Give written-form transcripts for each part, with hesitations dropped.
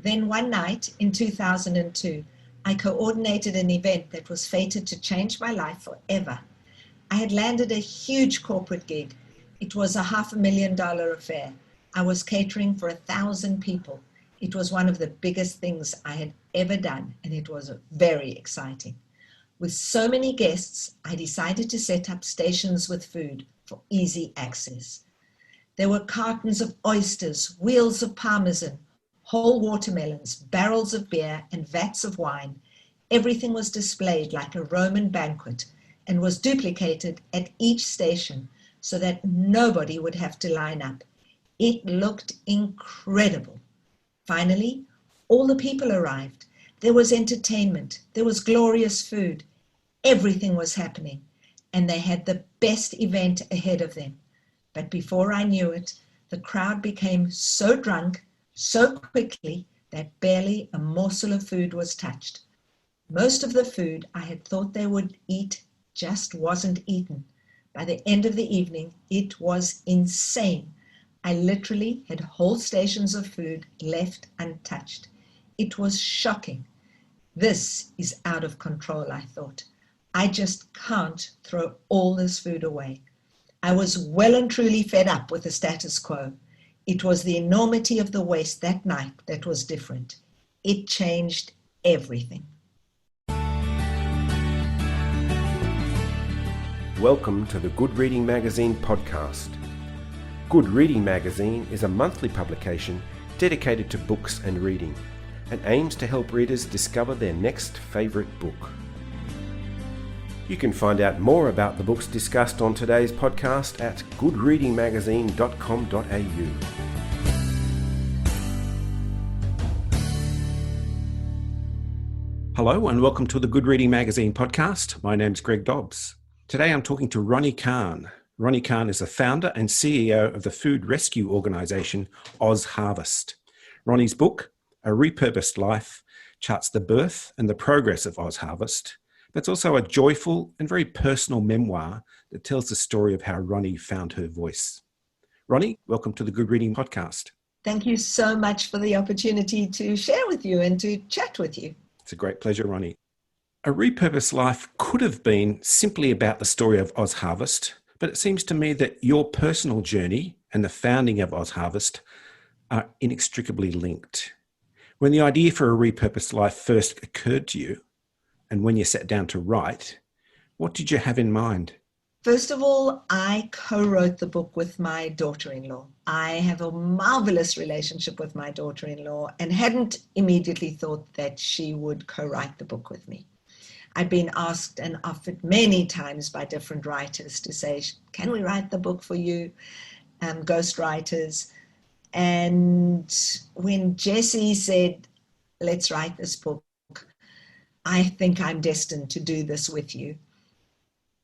Then one night in 2002, I coordinated an event that was fated to change my life forever. I had landed a huge corporate gig. It was a $500,000 affair. I was catering for 1,000 people. It was one of the biggest things I had ever done, and it was very exciting. With so many guests, I decided to set up stations with food for easy access. There were cartons of oysters, wheels of parmesan, whole watermelons, barrels of beer, and vats of wine. Everything was displayed like a Roman banquet and was duplicated at each station so that nobody would have to line up. It looked incredible. Finally, all the people arrived. There was entertainment. There was glorious food. Everything was happening, and they had the best event ahead of them. But before I knew it, the crowd became so drunk so quickly that barely a morsel of food was touched. Most of the food I had thought they would eat just wasn't eaten. By the end of the evening, it was insane. I literally had whole stations of food left untouched. It was shocking. This is out of control, I thought. I just can't throw all this food away. I was well and truly fed up with the status quo. It was the enormity of the waste that night that was different. It changed everything. Welcome to the Good Reading Magazine podcast. Good Reading Magazine is a monthly publication dedicated to books and reading and aims to help readers discover their next favourite book. You can find out more about the books discussed on today's podcast at goodreadingmagazine.com.au. Hello and welcome to the Good Reading Magazine podcast. My name's Greg Dobbs. Today I'm talking to Ronni Kahn. Ronni Kahn is the founder and CEO of the food rescue organisation Oz Harvest. Ronni's book, A Repurposed Life, charts the birth and the progress of Oz Harvest, but it's also a joyful and very personal memoir that tells the story of how Ronni found her voice. Ronni, welcome to the Good Reading podcast. Thank you so much for the opportunity to share with you and to chat with you. It's a great pleasure, Ronni. A Repurposed Life could have been simply about the story of Oz Harvest, but it seems to me that your personal journey and the founding of Oz Harvest are inextricably linked. When the idea for A Repurposed Life first occurred to you, and when you sat down to write, what did you have in mind? First of all, I co-wrote the book with my daughter-in-law. I have a marvelous relationship with my daughter-in-law and hadn't immediately thought that she would co-write the book with me. I'd been asked and offered many times by different writers to say, can we write the book for you, ghost writers? And when Jessie said, let's write this book, I think I'm destined to do this with you.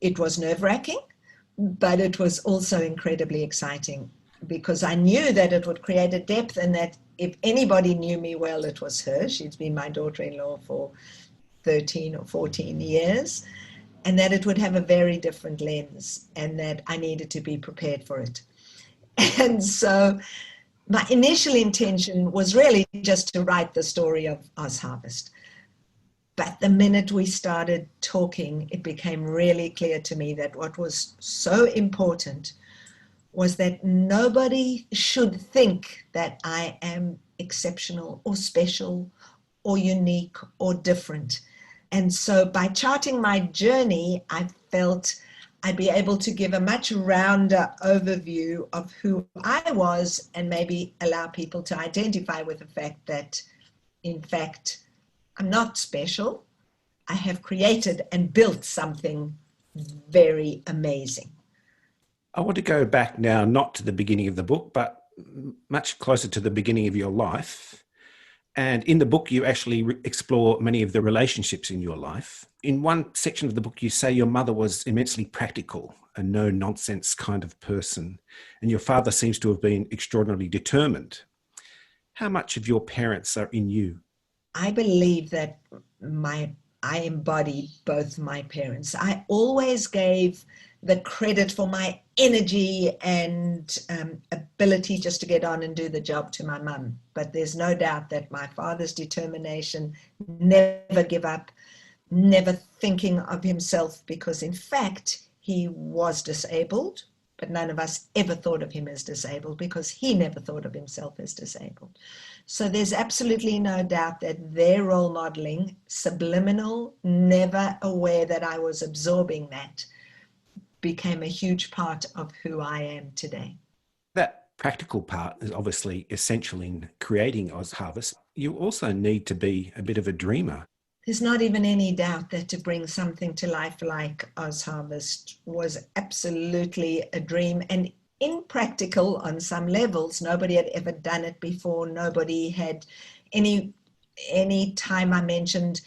It was nerve-wracking, but it was also incredibly exciting because I knew that it would create a depth and that if anybody knew me well, it was her. She'd been my daughter-in-law for 13 or 14 years, and that it would have a very different lens and that I needed to be prepared for it. And so my initial intention was really just to write the story of Oz Harvest. But the minute we started talking, it became really clear to me that what was so important was that nobody should think that I am exceptional or special or unique or different. And so by charting my journey, I felt I'd be able to give a much rounder overview of who I was and maybe allow people to identify with the fact that, in fact, I'm not special. I have created and built something very amazing. I want to go back now, not to the beginning of the book, but much closer to the beginning of your life. And in the book, you actually explore many of the relationships in your life. In one section of the book, you say your mother was immensely practical, a no-nonsense kind of person, and your father seems to have been extraordinarily determined. How much of your parents are in you? I believe that my I embody both my parents. I always gave the credit for my energy and ability just to get on and do the job to my mum. But there's no doubt that my father's determination, never give up, never thinking of himself, because in fact, he was disabled, but none of us ever thought of him as disabled because he never thought of himself as disabled. So there's absolutely no doubt that their role modeling, subliminal, never aware that I was absorbing that, became a huge part of who I am today. That practical part is obviously essential in creating Oz Harvest. You also need to be a bit of a dreamer. There's not even any doubt that to bring something to life like Oz Harvest was absolutely a dream and impractical on some levels. Nobody had ever done it before. Nobody had any time I mentioned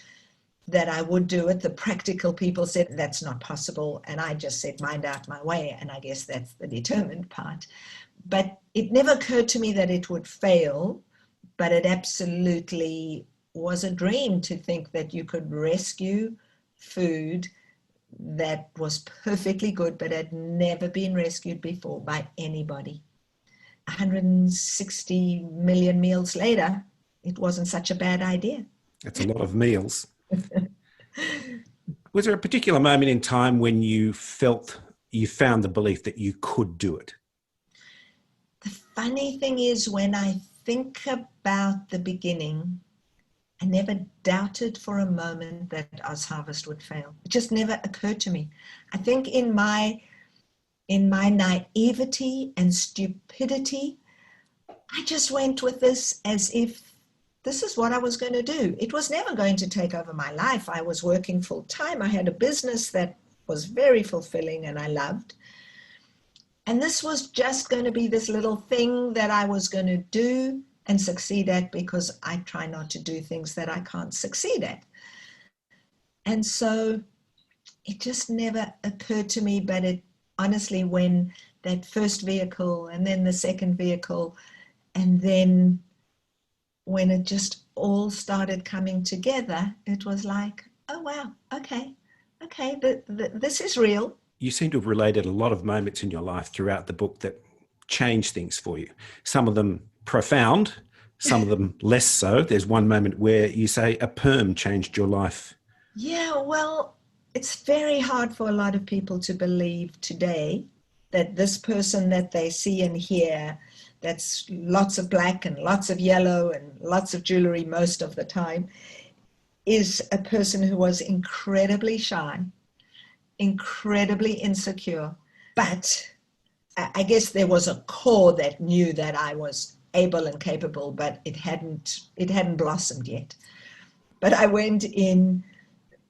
that I would do it, the practical people said that's not possible, and I just said mind out my way, and I guess that's the determined part. But it never occurred to me that it would fail, but it absolutely was a dream to think that you could rescue food that was perfectly good but had never been rescued before by anybody. 160 million meals later, it wasn't such a bad idea. That's a lot of meals. Was there a particular moment in time when you felt you found the belief that you could do it? The funny thing is, when I think about the beginning, I never doubted for a moment that Oz Harvest would fail. It just never occurred to me. I think in my naivety and stupidity, I just went with this as if this is what I was going to do. It was never going to take over my life. I was working full time. I had a business that was very fulfilling and I loved. And this was just going to be this little thing that I was going to do and succeed at, because I try not to do things that I can't succeed at. And so it just never occurred to me, but it honestly, when that first vehicle and then the second vehicle, and then when it just all started coming together, it was like, oh, wow, okay, this is real. You seem to have related a lot of moments in your life throughout the book that changed things for you. Some of them profound, some of them less so. There's one moment where you say a perm changed your life. Yeah, well, it's very hard for a lot of people to believe today that this person that they see and hear, that's lots of black and lots of yellow and lots of jewelry most of the time, is a person who was incredibly shy, incredibly insecure. But I guess there was a core that knew that I was able and capable, but it hadn't blossomed yet. But I went in,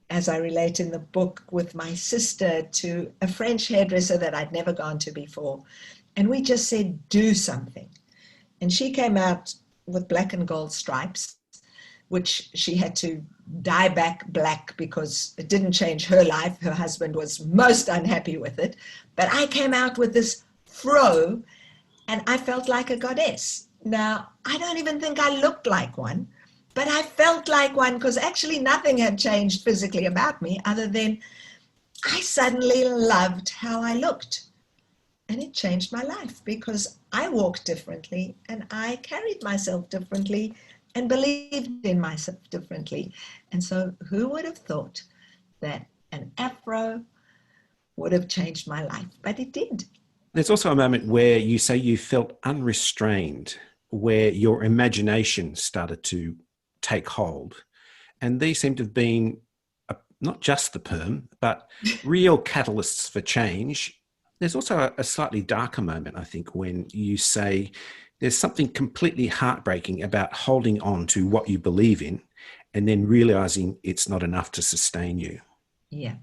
as I relate in the book, with my sister to a French hairdresser that I'd never gone to before. And we just said, do something. And she came out with black and gold stripes, which she had to dye back black because it didn't change her life. Her husband was most unhappy with it. But I came out with this fro and I felt like a goddess. Now, I don't even think I looked like one, but I felt like one because actually nothing had changed physically about me other than I suddenly loved how I looked. And it changed my life because I walked differently and I carried myself differently and believed in myself differently. And so who would have thought that an afro would have changed my life? But it did. There's also a moment where you say you felt unrestrained, where your imagination started to take hold. And these seem to have been not just the perm, but real catalysts for change. There's also a slightly darker moment, I think, when you say there's something completely heartbreaking about holding on to what you believe in and then realizing it's not enough to sustain you. Yeah.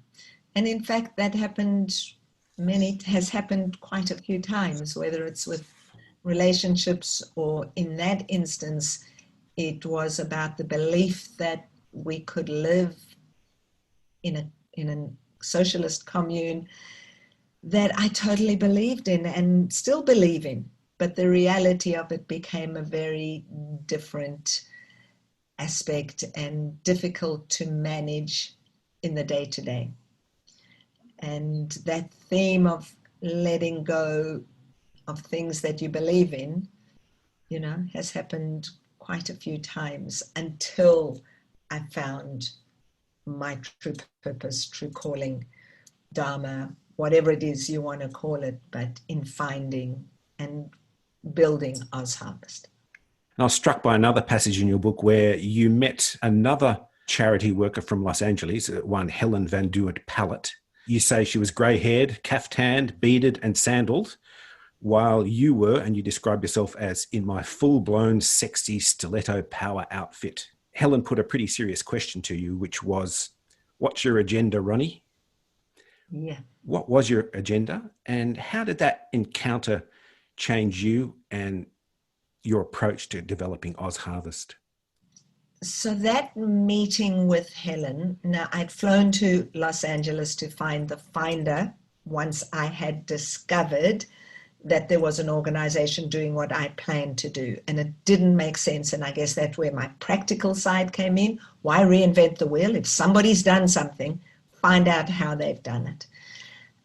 And in fact, that has happened quite a few times, whether it's with relationships or in that instance, it was about the belief that we could live in a socialist commune that I totally believed in and still believe in. But the reality of it became a very different aspect and difficult to manage in the day-to-day. And that theme of letting go of things that you believe in, you know, has happened quite a few times until I found my true purpose, true calling, dharma, whatever it is you want to call it, but in finding and building Oz Harvest. I was struck by another passage in your book where you met another charity worker from Los Angeles, one Helen Van Duert Pallet. You say she was grey-haired, caftanned, beaded and sandaled, while you were, and you described yourself as, in my full-blown sexy stiletto power outfit. Helen put a pretty serious question to you, which was, what's your agenda, Ronni? Yeah. What was your agenda, and how did that encounter change you and your approach to developing Oz Harvest? So that meeting with Helen, now I'd flown to Los Angeles to find the finder once I had discovered that there was an organization doing what I planned to do. And it didn't make sense. And I guess that's where my practical side came in. Why reinvent the wheel? If somebody's done something, find out how they've done it.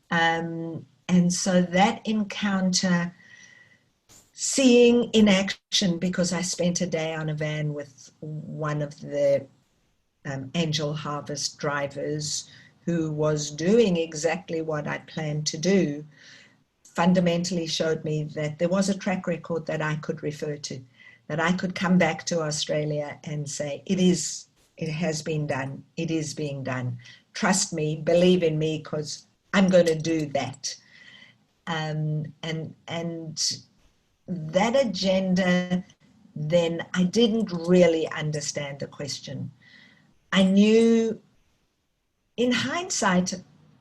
And so that encounter, seeing in action, because I spent a day on a van with one of the Angel Harvest drivers who was doing exactly what I planned to do, fundamentally showed me that there was a track record that I could refer to, that I could come back to Australia and say, it has been done, it is being done. Trust me, believe in me, because I'm going to do that. And that agenda, then I didn't really understand the question. I knew, in hindsight,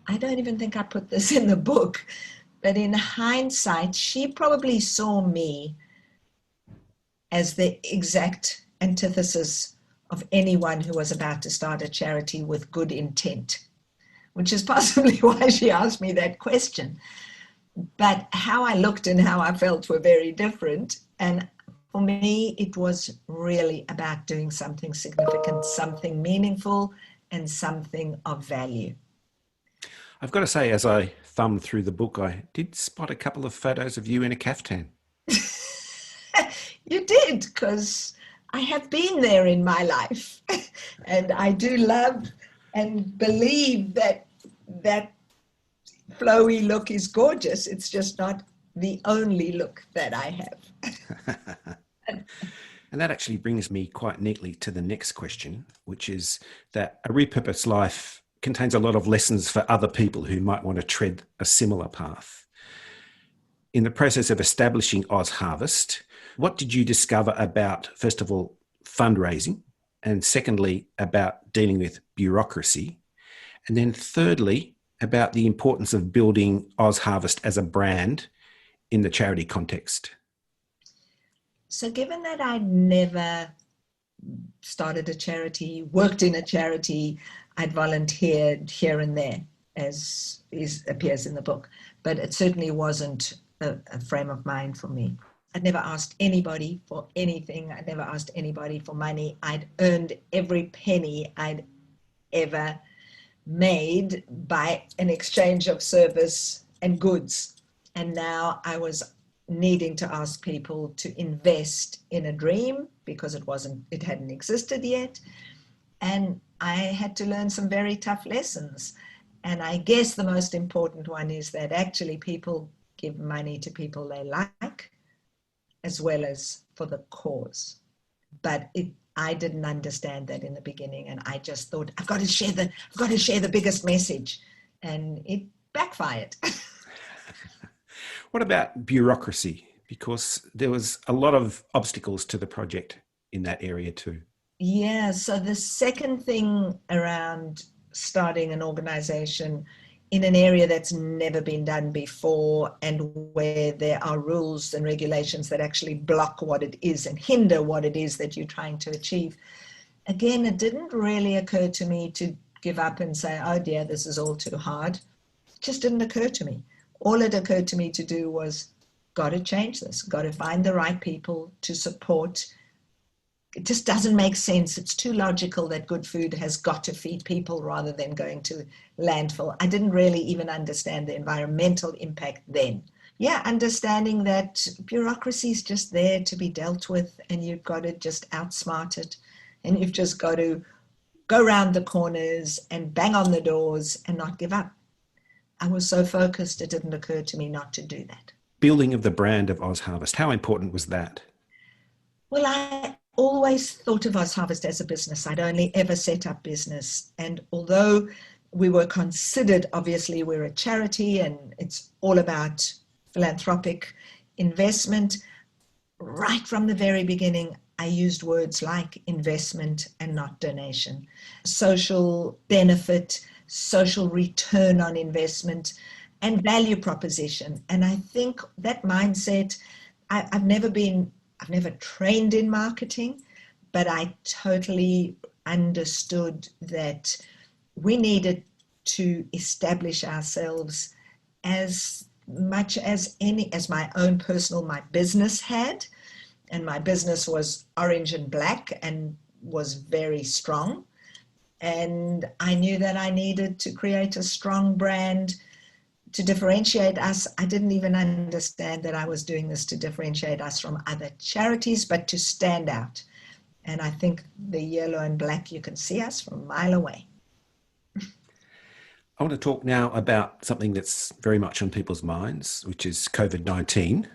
I don't even think I put this in the book, but in hindsight, she probably saw me as the exact antithesis of anyone who was about to start a charity with good intent, which is possibly why she asked me that question. But how I looked and how I felt were very different. And for me, it was really about doing something significant, something meaningful, and something of value. I've got to say, as I thumbed through the book, I did spot a couple of photos of you in a caftan. You did, because I have been there in my life. And I do love and believe that flowy look is gorgeous. It's just not the only look that I have. And that actually brings me quite neatly to the next question, which is that A Repurposed Life contains a lot of lessons for other people who might want to tread a similar path. In the process of establishing Oz Harvest, what did you discover about, first of all, fundraising, and secondly, about dealing with bureaucracy, and then thirdly, about the importance of building Oz Harvest as a brand in the charity context? So given that I'd never started a charity, worked in a charity, I'd volunteered here and there, as appears in the book, but it certainly wasn't a frame of mind for me. I'd never asked anybody for anything. I'd never asked anybody for money. I'd earned every penny I'd ever made by an exchange of service and goods. And now I was needing to ask people to invest in a dream because it hadn't existed yet. And I had to learn some very tough lessons. And I guess the most important one is that actually people give money to people they like, as well as for the cause. But I didn't understand that in the beginning, and I just thought, I've got to share the biggest message, and it backfired. What about bureaucracy? Because there was a lot of obstacles to the project in that area too. Yeah, so the second thing around starting an organization in an area that's never been done before, and where there are rules and regulations that actually block what it is and hinder what it is that you're trying to achieve. Again, it didn't really occur to me to give up and say, oh dear, this is all too hard. It just didn't occur to me. All it occurred to me to do was, got to change this, got to find the right people to support It just doesn't make sense. It's too logical that good food has got to feed people rather than going to landfill. I didn't really even understand the environmental impact then. Yeah, understanding that bureaucracy is just there to be dealt with, and you've got to just outsmart it, and you've just got to go round the corners and bang on the doors and not give up. I was so focused, it didn't occur to me not to do that. Building of the brand of Oz Harvest, how important was that? Well, I always thought of Oz Harvest as a business. I'd only ever set up business. And although we were considered, obviously, we're a charity and it's all about philanthropic investment, right from the very beginning, I used words like investment and not donation. Social benefit, social return on investment, and value proposition. And I think that mindset, I've never trained in marketing, but I totally understood that we needed to establish ourselves as much as my own my business had. And my business was orange and black and was very strong. And I knew that I needed to create a strong brand to differentiate us. I didn't even understand that I was doing this to differentiate us from other charities, but to stand out. And I think the yellow and black, you can see us from a mile away. I want to talk now about something that's very much on people's minds, which is COVID-19.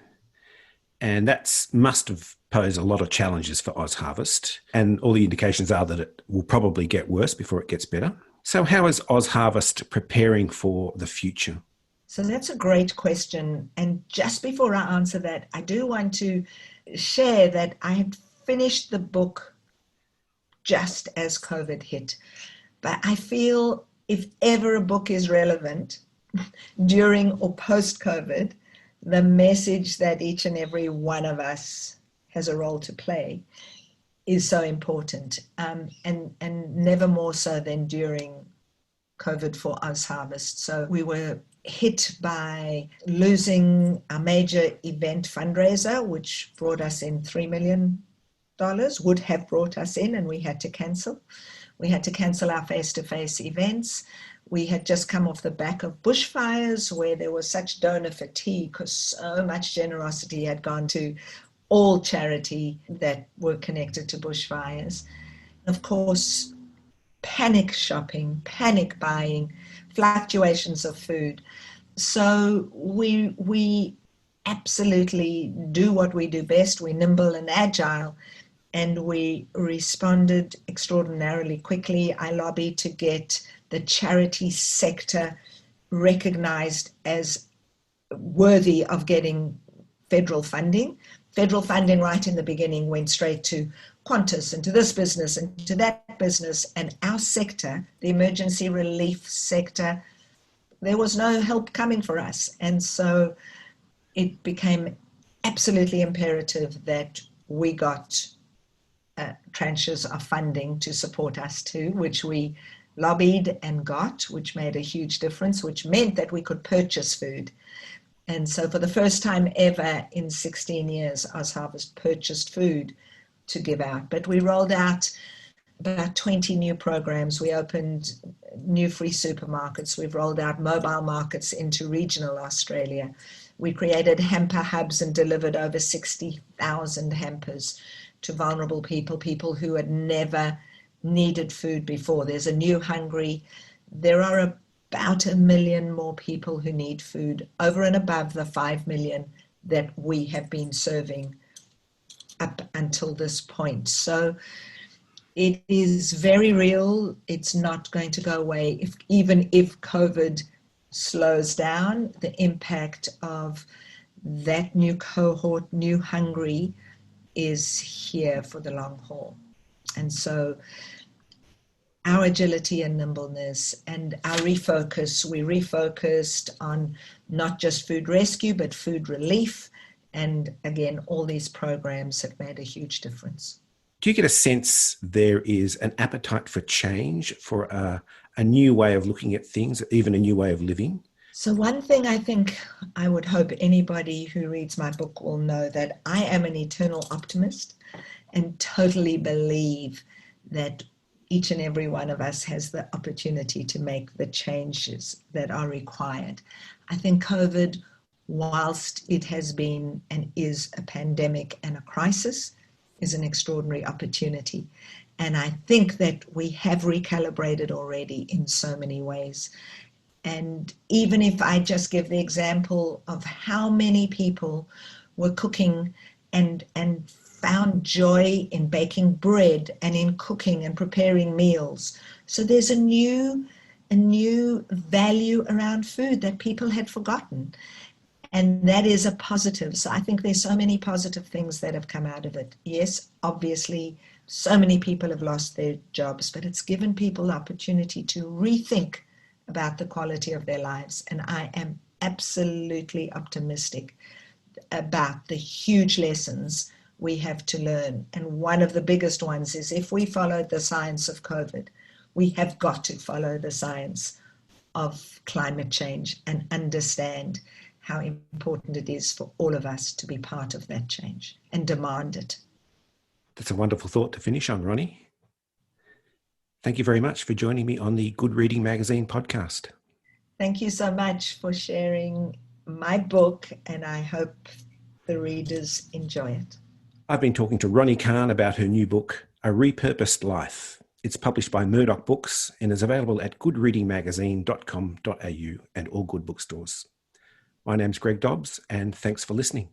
And that must have posed a lot of challenges for Oz Harvest. And all the indications are that it will probably get worse before it gets better. So how is Oz Harvest preparing for the future? So that's a great question. And just before I answer that, I do want to share that I had finished the book just as COVID hit. But I feel if ever a book is relevant during or post-COVID, the message that each and every one of us has a role to play is so important, and never more so than during COVID for Oz Harvest. So we were hit by losing a major event fundraiser, which brought us in $3 million, would have brought us in, and we had to cancel. We had to cancel our face-to-face events. We had just come off the back of bushfires where there was such donor fatigue because so much generosity had gone to all charity that were connected to bushfires. Of course, panic shopping, panic buying, fluctuations of food. So we absolutely do what we do best. We're nimble and agile, and we responded extraordinarily quickly. I lobbied to get the charity sector recognized as worthy of getting federal funding. Federal funding right in the beginning went straight to Qantas and to this business and to that business. And our sector, the emergency relief sector, there was no help coming for us. And so it became absolutely imperative that we got tranches of funding to support us too, which we lobbied and got, which made a huge difference, which meant that we could purchase food. And so for the first time ever in 16 years, Oz Harvest purchased food to give out. But we rolled out about 20 new programs. We opened new free supermarkets. We've rolled out mobile markets into regional Australia. We created hamper hubs and delivered over 60,000 hampers to vulnerable people who had never needed food before. There's a new hungry. There are about 1 million more people who need food over and above the 5 million that we have been serving up until this point. So it is very real. It's not going to go away. Even if COVID slows down, the impact of that new cohort, new hungry, is here for the long haul. And so our agility and nimbleness and our refocus, we refocused on not just food rescue, but food relief. And again, all these programs have made a huge difference. Do you get a sense there is an appetite for change, for a new way of looking at things, even a new way of living? So one thing I think I would hope anybody who reads my book will know, that I am an eternal optimist. and totally believe that each and every one of us has the opportunity to make the changes that are required. I think COVID, whilst it has been and is a pandemic and a crisis, is an extraordinary opportunity. And I think that we have recalibrated already in so many ways. And even if I just give the example of how many people were cooking and found joy in baking bread and in cooking and preparing meals. So there's a new value around food that people had forgotten. And that is a positive. So I think there's so many positive things that have come out of it. Yes, obviously, so many people have lost their jobs, but it's given people the opportunity to rethink about the quality of their lives. And I am absolutely optimistic about the huge lessons we have to learn. And one of the biggest ones is if we followed the science of COVID, we have got to follow the science of climate change and understand how important it is for all of us to be part of that change and demand it. That's a wonderful thought to finish on, Ronni. Thank you very much for joining me on the Good Reading Magazine podcast. Thank you so much for sharing my book, and I hope the readers enjoy it. I've been talking to Ronni Kahn about her new book, A Repurposed Life. It's published by Murdoch Books and is available at goodreadingmagazine.com.au and all good bookstores. My name's Greg Dobbs, and thanks for listening.